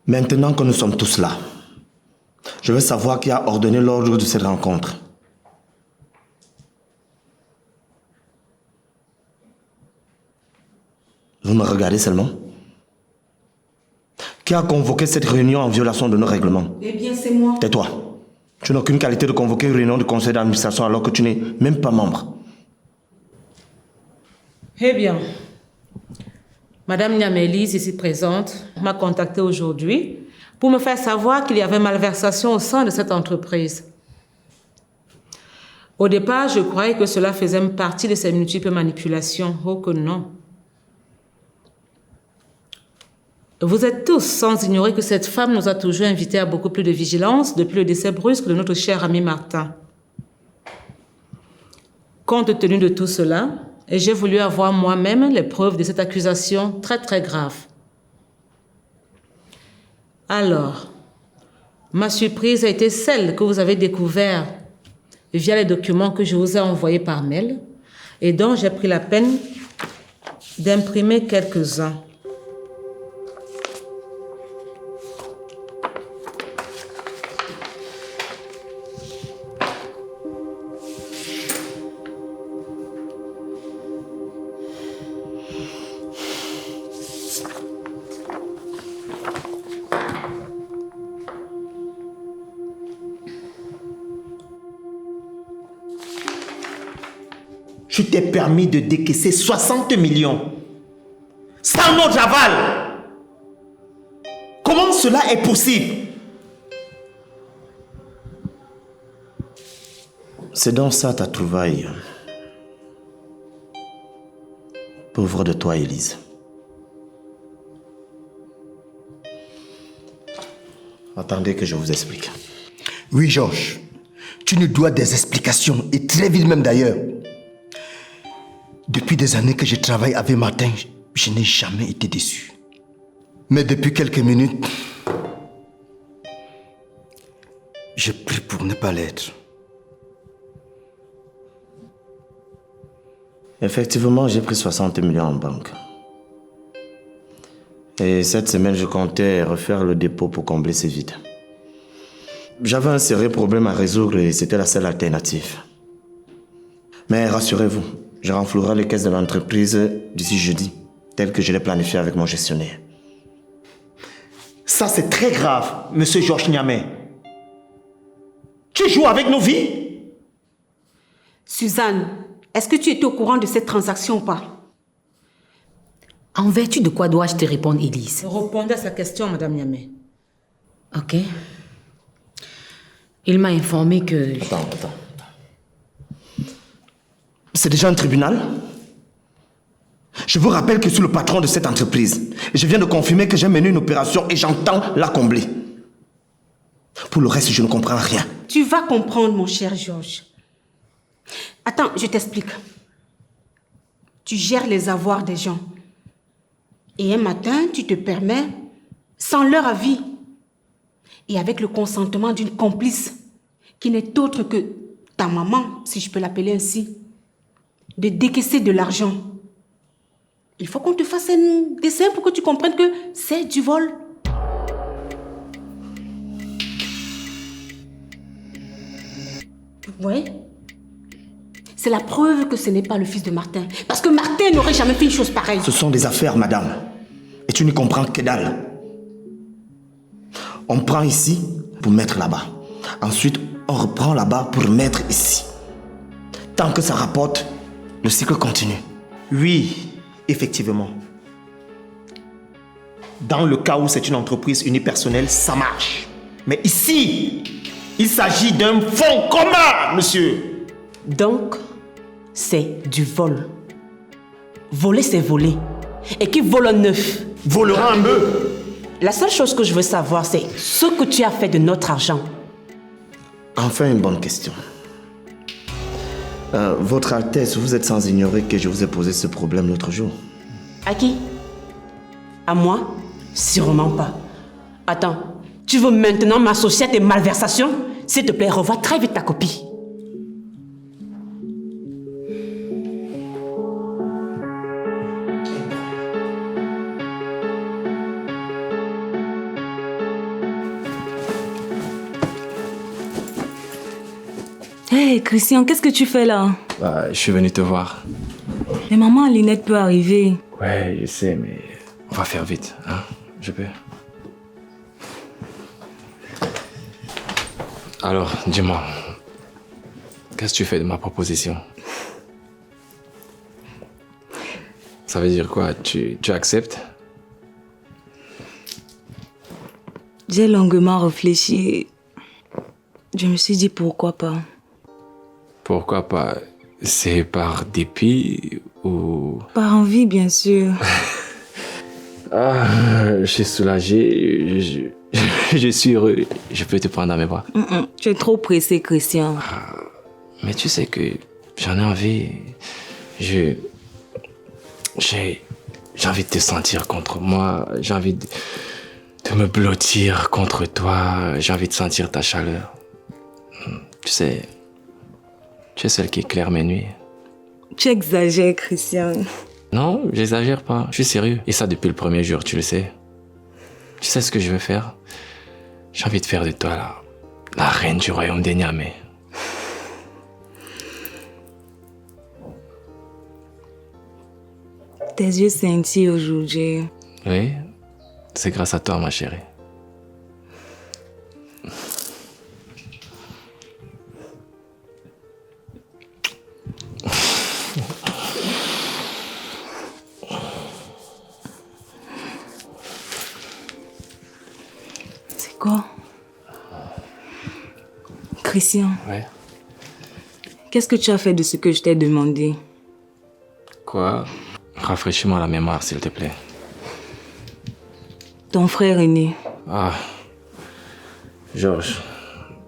Maintenant que nous sommes tous là, je veux savoir qui a ordonné l'ordre de cette rencontre. Vous me regardez seulement? Qui a convoqué cette réunion en violation de nos règlements? Eh bien, c'est moi. Tais-toi. Tu n'as aucune qualité de convoquer une réunion du conseil d'administration alors que tu n'es même pas membre. Eh bien, Madame Niamélise, ici présente, m'a contacté aujourd'hui pour me faire savoir qu'il y avait malversation au sein de cette entreprise. Au départ, je croyais que cela faisait partie de ces multiples manipulations. Oh que non. Vous êtes tous sans ignorer que cette femme nous a toujours invités à beaucoup plus de vigilance depuis le décès brusque de notre cher ami Martin. Compte tenu de tout cela, j'ai voulu avoir moi-même les preuves de cette accusation très très grave. Alors, ma surprise a été celle que vous avez découverte via les documents que je vous ai envoyés par mail et dont j'ai pris la peine d'imprimer quelques-uns. Tu t'es permis de décaisser 60 millions sans notre aval. Comment cela est possible? C'est donc ça ta trouvaille. Pauvre de toi, Élise. Attendez que je vous explique. Oui, Georges. Tu nous dois des explications, et très vite même d'ailleurs. Depuis des années que je travaille avec Martin, je n'ai jamais été déçu. Mais depuis quelques minutes, je prie pour ne pas l'être. Effectivement, j'ai pris 60 millions en banque. Et cette semaine, je comptais refaire le dépôt pour combler ce vide. J'avais un sérieux problème à résoudre et c'était la seule alternative. Mais rassurez-vous, je renflouerai les caisses de l'entreprise d'ici jeudi, tel que je l'ai planifié avec mon gestionnaire. Ça, c'est très grave, monsieur Georges Niamé. Tu joues avec nos vies? Suzanne, est-ce que tu étais au courant de cette transaction ou pas? En vertu de quoi dois-je te répondre, Élise? Répondez à sa question, Madame Niamé. Ok. Il m'a informé que... Attends. C'est déjà un tribunal? Je vous rappelle que je suis le patron de cette entreprise. Et je viens de confirmer que j'ai mené une opération et j'entends la combler. Pour le reste, je ne comprends rien. Tu vas comprendre, mon cher Georges. Attends, je t'explique. Tu gères les avoirs des gens. Et un matin, tu te permets, sans leur avis, et avec le consentement d'une complice, qui n'est autre que ta maman, si je peux l'appeler ainsi, de décaisser de l'argent. Il faut qu'on te fasse un dessin pour que tu comprennes que c'est du vol. Oui. C'est la preuve que ce n'est pas le fils de Martin. Parce que Martin n'aurait jamais fait une chose pareille. Ce sont des affaires, madame. Et tu ne comprends que dalle. On prend ici pour mettre là-bas. Ensuite, on reprend là-bas pour mettre ici. Tant que ça rapporte, le cycle continue. Oui, effectivement. Dans le cas où c'est une entreprise unipersonnelle, ça marche. Mais ici, il s'agit d'un fonds commun, monsieur. Donc, c'est du vol. Voler, c'est voler. Et qui vole un œuf Volera un bœuf. La seule chose que je veux savoir, c'est ce que tu as fait de notre argent. Enfin, une bonne question. Votre Altesse, vous êtes sans ignorer que je vous ai posé ce problème l'autre jour. À qui? À moi? Sûrement pas. Attends, tu veux maintenant m'associer à tes malversations? S'il te plaît, revois très vite ta copie. Hé, Christian, qu'est-ce que tu fais là? Bah, je suis venu te voir. Mais maman, Linette peut arriver. Ouais, je sais, mais on va faire vite, hein? Je peux. Alors, dis-moi, qu'est-ce que tu fais de ma proposition? Ça veut dire quoi? Tu acceptes? J'ai longuement réfléchi. Je me suis dit pourquoi pas. Pourquoi pas? C'est par dépit ou... Par envie, bien sûr. Ah, je suis soulagé, je suis heureux. Je peux te prendre dans mes bras. Tu es trop pressé, Christian. Mais tu sais que j'en ai envie. J'ai envie de te sentir contre moi. J'ai envie de me blottir contre toi. J'ai envie de sentir ta chaleur. Tu sais, tu es celle qui éclaire mes nuits. Tu exagères, Christian. Non, j'exagère pas. Je suis sérieux. Et ça depuis le premier jour, tu le sais. Tu sais ce que je veux faire? J'ai envie de faire de toi la reine du royaume des Niamey. Tes yeux scintillent aujourd'hui. Oui, c'est grâce à toi, ma chérie. C'est quoi? Christian, Ouais. qu'est-ce que tu as fait de ce que je t'ai demandé? Quoi? Rafraîchis-moi la mémoire, s'il te plaît. Ton frère aîné. Ah, Georges,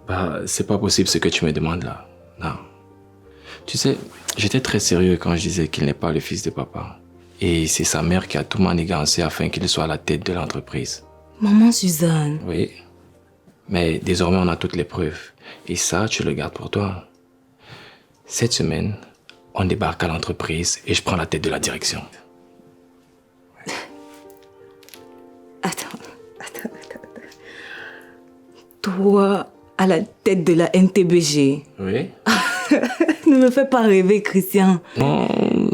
bah, c'est pas possible ce que tu me demandes là. Non. Tu sais, j'étais très sérieux quand je disais qu'il n'est pas le fils de papa. Et c'est sa mère qui a tout manigancé afin qu'il soit à la tête de l'entreprise. Maman Suzanne. Oui. Mais désormais, on a toutes les preuves. Et ça, tu le gardes pour toi. Cette semaine, on débarque à l'entreprise et je prends la tête de la direction. Attends. Toi, à la tête de la NTBG. Oui. Ne me fais pas rêver, Christian. Non,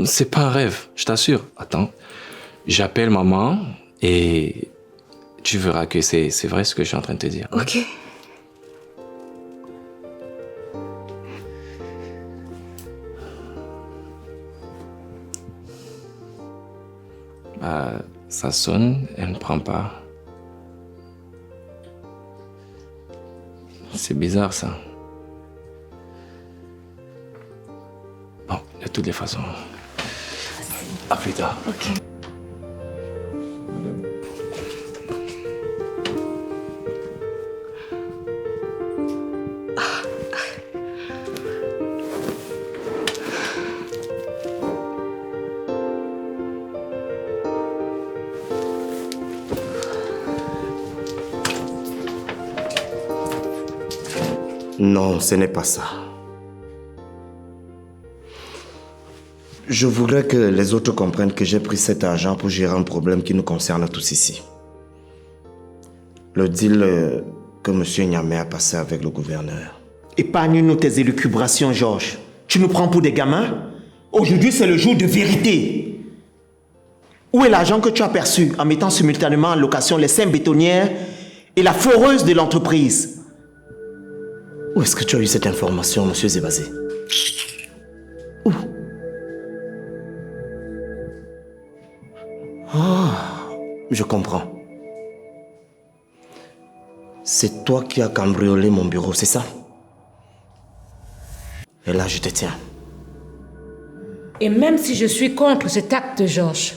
c'est pas un rêve, je t'assure. Attends, j'appelle maman et tu verras que c'est vrai ce que je suis en train de te dire. Ok. Ça sonne, elle ne prend pas. C'est bizarre ça. Bon, de toutes les façons. À plus tard. Ok. Non, ce n'est pas ça. Je voudrais que les autres comprennent que j'ai pris cet argent pour gérer un problème qui nous concerne tous ici. Le deal que M. Niamey a passé avec le gouverneur. Épargne-nous tes élucubrations, Georges. Tu nous prends pour des gamins? Aujourd'hui, c'est le jour de vérité. Où est l'argent que tu as perçu en mettant simultanément en location les 5 bétonnières et la foreuse de l'entreprise? Où est-ce que tu as eu cette information, M. Zébazé? Où? Je comprends. C'est toi qui as cambriolé mon bureau, c'est ça? Et là, je te tiens. Et même si je suis contre cet acte, Georges,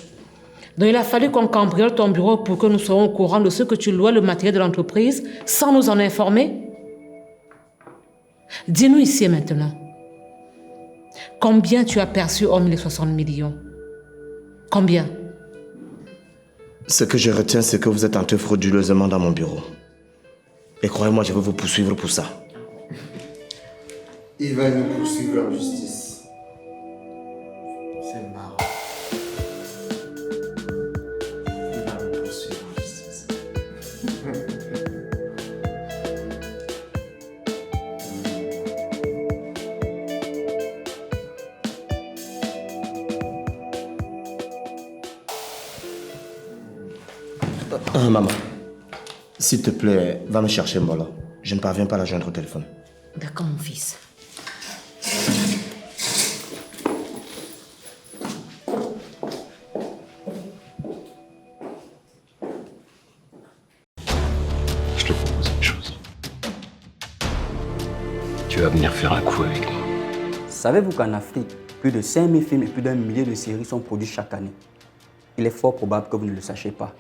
donc il a fallu qu'on cambriole ton bureau pour que nous soyons au courant de ce que tu louais le matériel de l'entreprise sans nous en informer. Dis-nous ici et maintenant, combien tu as perçu hormis les 60 millions? Combien? Ce que je retiens, c'est que vous êtes entré frauduleusement dans mon bureau. Et croyez-moi, je vais vous poursuivre pour ça. Il va nous poursuivre en justice. C'est marrant. Il va nous poursuivre en justice. Maman, s'il te plaît, va me chercher Mbola. Je ne parviens pas à la joindre au téléphone. D'accord, mon fils. Je te propose une chose. Tu vas venir faire un coup avec moi. Savez-vous qu'en Afrique, plus de 5000 films et plus d'1 millier de séries sont produits chaque année? Il est fort probable que vous ne le sachiez pas.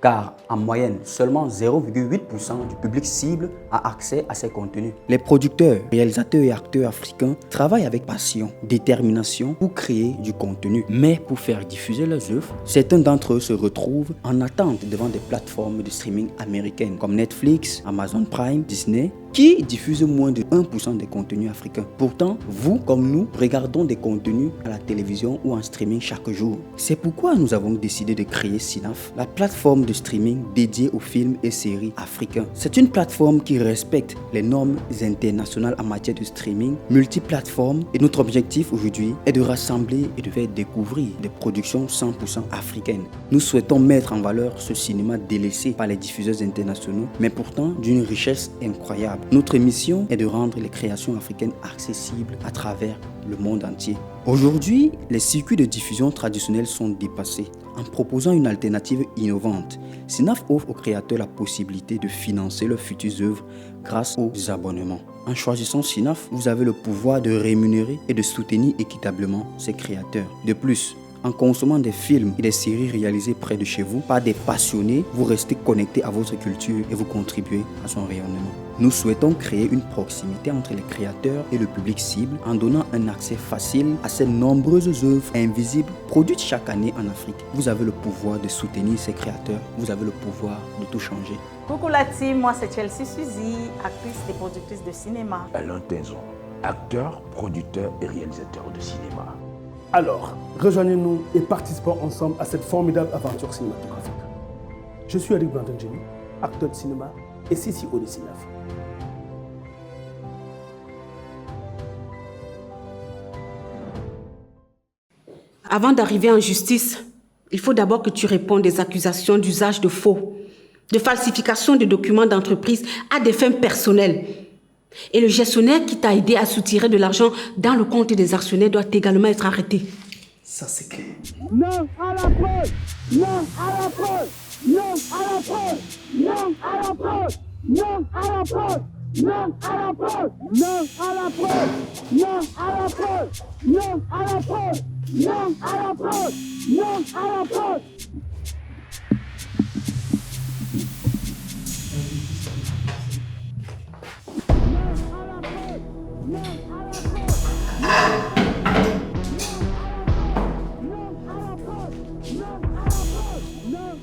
Car en moyenne, seulement 0,8% du public cible a accès à ces contenus. Les producteurs, réalisateurs et acteurs africains travaillent avec passion, détermination pour créer du contenu. Mais pour faire diffuser leurs œuvres, certains d'entre eux se retrouvent en attente devant des plateformes de streaming américaines comme Netflix, Amazon Prime, Disney, qui diffusent moins de 1% des contenus africains. Pourtant, vous comme nous, regardons des contenus à la télévision ou en streaming chaque jour. C'est pourquoi nous avons décidé de créer Cinaf, la plateforme de streaming dédiée aux films et séries africains. C'est une plateforme qui respecte les normes internationales en matière de streaming, multiplateforme, et notre objectif aujourd'hui est de rassembler et de faire découvrir des productions 100% africaines. Nous souhaitons mettre en valeur ce cinéma délaissé par les diffuseurs internationaux, mais pourtant d'une richesse incroyable. Notre mission est de rendre les créations africaines accessibles à travers le monde entier. Aujourd'hui, les circuits de diffusion traditionnels sont dépassés. En proposant une alternative innovante, Cinaf offre aux créateurs la possibilité de financer leurs futures œuvres grâce aux abonnements. En choisissant Cinaf, vous avez le pouvoir de rémunérer et de soutenir équitablement ces créateurs. De plus, en consommant des films et des séries réalisées près de chez vous par des passionnés, vous restez connecté à votre culture et vous contribuez à son rayonnement. Nous souhaitons créer une proximité entre les créateurs et le public cible en donnant un accès facile à ces nombreuses œuvres invisibles produites chaque année en Afrique. Vous avez le pouvoir de soutenir ces créateurs, vous avez le pouvoir de tout changer. Coucou la team, moi c'est Chelsea Suzy, actrice et productrice de cinéma. Alain Tenzon, acteur, producteur et réalisateur de cinéma. Alors, rejoignez-nous et participons ensemble à cette formidable aventure cinématographique. Je suis Eric Brandon Jenny, acteur de cinéma et CCO de Cinaf. Avant d'arriver en justice, il faut d'abord que tu répondes des accusations d'usage de faux, de falsification de documents d'entreprise à des fins personnelles. Et le gestionnaire qui t'a aidé à soutirer de l'argent dans le compte des actionnaires doit également être arrêté. Ça, c'est clair. Non à la preuve! Non à la preuve! Non à la preuve! Non à la preuve! Non à la preuve! Non à la preuve! Non à la preuve! Non à la preuve! Non à la preuve! Non à la preuve! Non à la preuve!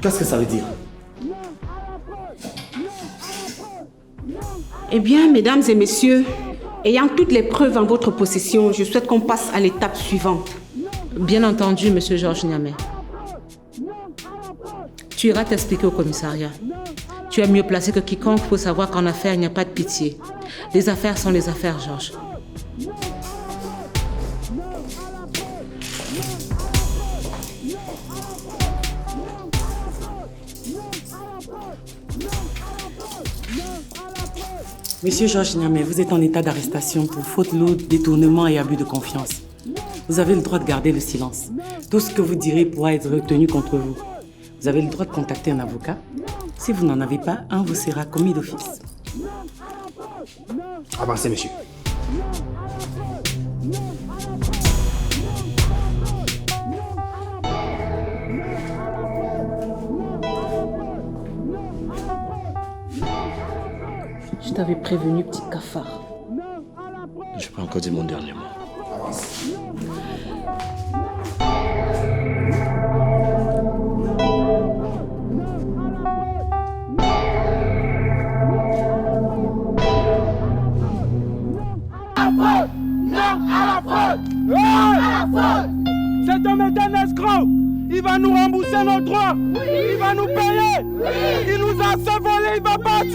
Qu'est-ce que ça veut dire? Eh bien, mesdames et messieurs, ayant toutes les preuves en votre possession, je souhaite qu'on passe à l'étape suivante. Bien entendu, monsieur Georges Niamey. Tu iras t'expliquer au commissariat. Tu es mieux placé que quiconque pour savoir qu'en affaires, il n'y a pas de pitié. Les affaires sont les affaires, Georges. Monsieur Georges Niamey, vous êtes en état d'arrestation pour faute lourde, détournement et abus de confiance. Vous avez le droit de garder le silence. Tout ce que vous direz pourra être retenu contre vous. Vous avez le droit de contacter un avocat. Si vous n'en avez pas, un vous sera commis d'office. Avancez, monsieur. Je t'avais prévenu, petit cafard. Je peux encore dire mon dernier mot. Cet homme est un escroc. Il va nous rembourser nos droits. Il va nous payer. Il nous a fait voler. Il va partir.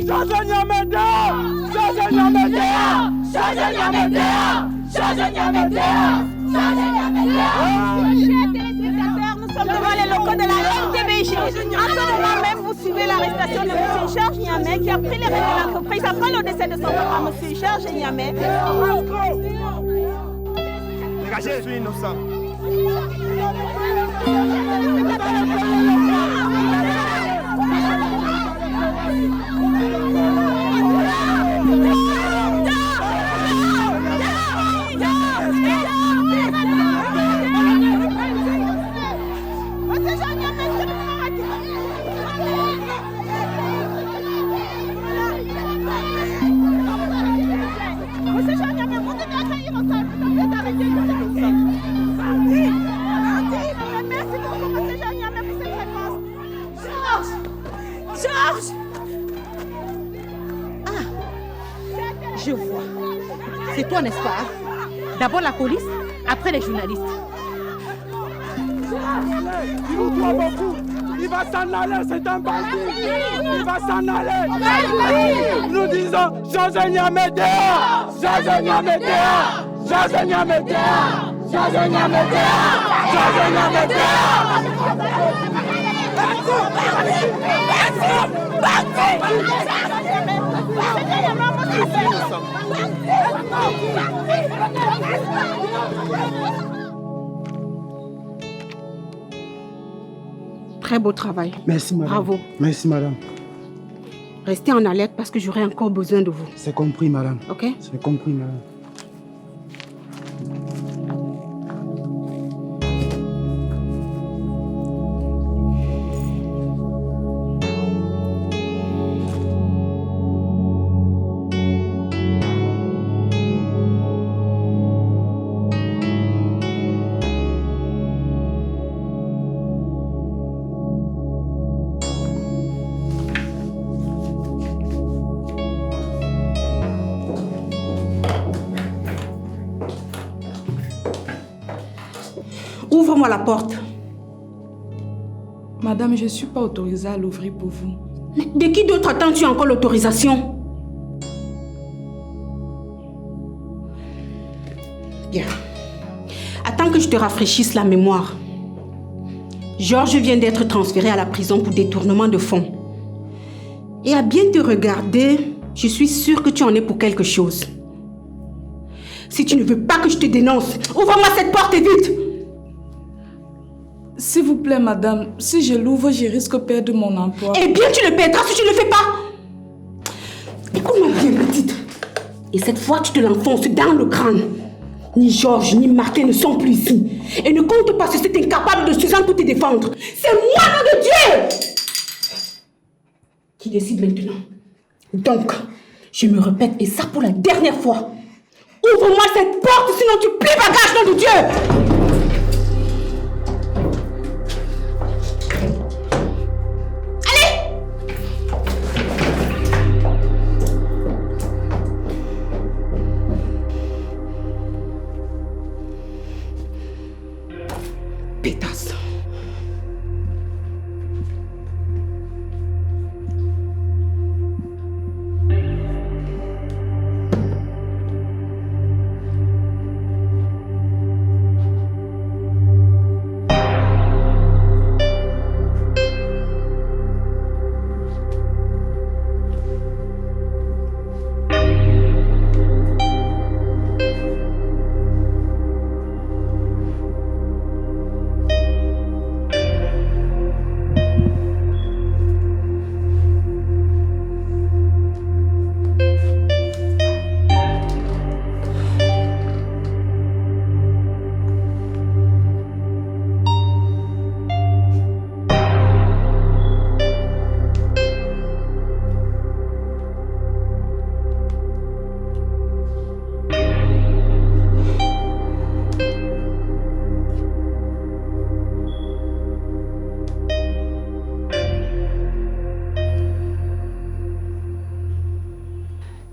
Georges Niamey dehors. Georges Niamey dehors. Georges Niamey dehors. Georges Niamey dehors. Georges Niamey dehors. Chers téléspectateurs, nous sommes devant les locaux titre de la NTBG. En ce moment même, vous suivez l'arrestation de M. Georges Niamey qui a pris les rênes de l'entreprise après le décès de son papa, M. Georges Niamey. Dégagez, je suis innocent. Georges! Ah, je vois. C'est toi, n'est-ce pas? D'abord la police, après les journalistes. Il vous doit beaucoup. Il va s'en aller, c'est un bandit. Il va s'en aller. Nous disons Georges Niamey dehors. Georges Niamey dehors. Georges Niamey dehors. Georges Niamey dehors. Georges Niamey dehors. Très beau travail. Merci, madame. Bravo. Merci, madame. Restez en alerte parce que j'aurai encore besoin de vous. C'est compris, madame. Ok? C'est compris, madame. Ouvre-moi la porte. Madame, je ne suis pas autorisée à l'ouvrir pour vous. Mais de qui d'autre attends-tu encore l'autorisation? Bien. Attends que je te rafraîchisse la mémoire. Georges vient d'être transféré à la prison pour détournement de fonds. Et à bien te regarder, je suis sûre que tu en es pour quelque chose. Si tu ne veux pas que je te dénonce, ouvre-moi cette porte et vite! S'il vous plaît, madame, si je l'ouvre, je risque de perdre mon emploi. Eh bien, tu le perdras si tu ne le fais pas! Écoute-moi bien, petite. Et cette fois, tu te l'enfonces dans le crâne. Ni Georges, ni Martin ne sont plus ici. Et ne compte pas sur cet incapable de Suzanne pour te défendre. C'est moi, nom de Dieu! Qui décide maintenant. Donc, je me répète, et ça pour la dernière fois. Ouvre-moi cette porte, sinon tu plies bagage, nom de Dieu! Pétasse.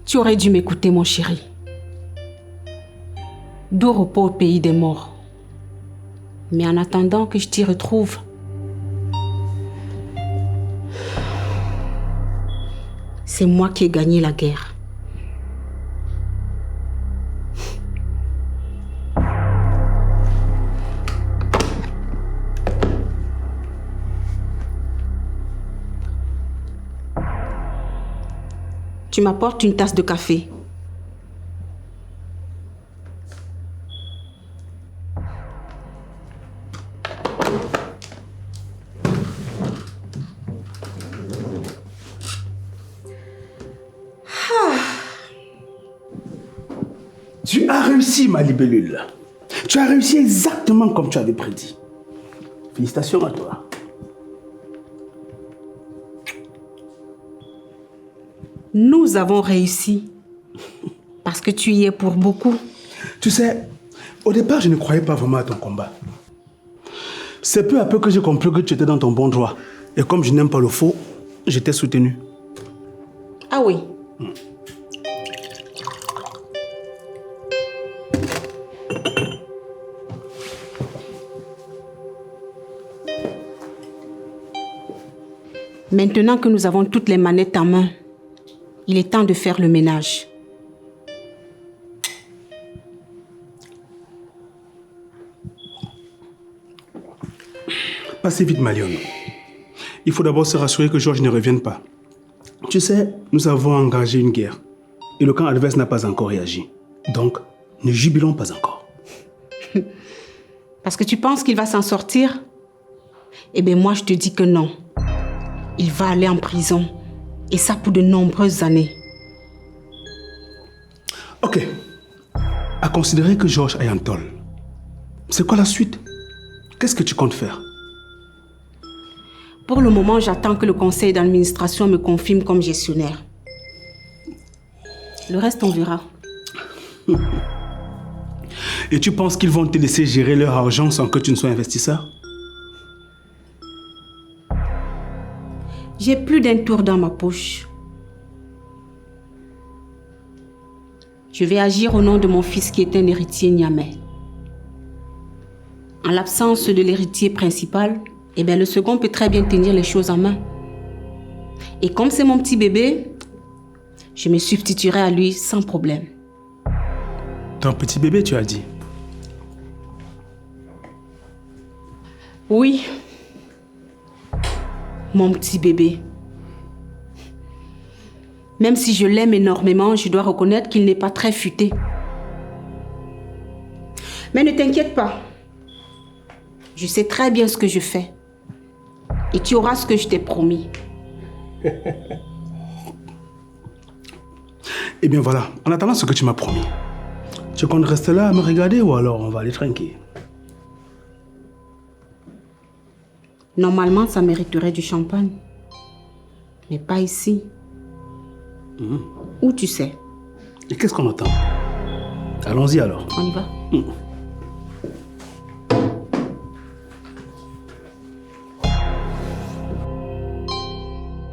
Tu aurais dû m'écouter, mon chéri. Doux repos au pays des morts. Mais en attendant que je t'y retrouve, c'est moi qui ai gagné la guerre. Tu m'apportes une tasse de café. Tu as réussi, ma libellule. Tu as réussi exactement comme tu avais prédit. Félicitations à toi. Nous avons réussi. Parce que tu y es pour beaucoup. Tu sais, au départ, je ne croyais pas vraiment à ton combat. C'est peu à peu que j'ai compris que tu étais dans ton bon droit. Et comme je n'aime pas le faux, je t'ai soutenu. Ah oui. Maintenant que nous avons toutes les manettes en main, il est temps de faire le ménage. Passez vite, Malion. Il faut d'abord se rassurer que Georges ne revienne pas. Tu sais, nous avons engagé une guerre. Et le camp adverse n'a pas encore réagi. Donc, ne jubilons pas encore. Parce que tu penses qu'il va s'en sortir? Eh bien, moi, je te dis que non. Il va aller en prison. Et ça pour de nombreuses années. Ok. À considérer que Georges aille en tôle. C'est quoi la suite? Qu'est-ce que tu comptes faire? Pour le moment, j'attends que le conseil d'administration me confirme comme gestionnaire. Le reste, on verra. Et tu penses qu'ils vont te laisser gérer leur argent sans que tu ne sois investisseur? J'ai plus d'un tour dans ma poche. Je vais agir au nom de mon fils qui est un héritier Niamey. En l'absence de l'héritier principal, eh bien, le second peut très bien tenir les choses en main. Et comme c'est mon petit bébé, je me substituerai à lui sans problème. Ton petit bébé, tu as dit? Oui. Mon petit bébé. Même si je l'aime énormément, je dois reconnaître qu'il n'est pas très futé. Mais ne t'inquiète pas. Je sais très bien ce que je fais. Et tu auras ce que je t'ai promis. Eh bien voilà, en attendant ce que tu m'as promis, tu comptes rester là à me regarder ou alors on va aller tranquille? Normalement, ça mériterait du champagne. Mais pas ici. Où tu sais? Et qu'est-ce qu'on attend? Allons-y alors. On y va.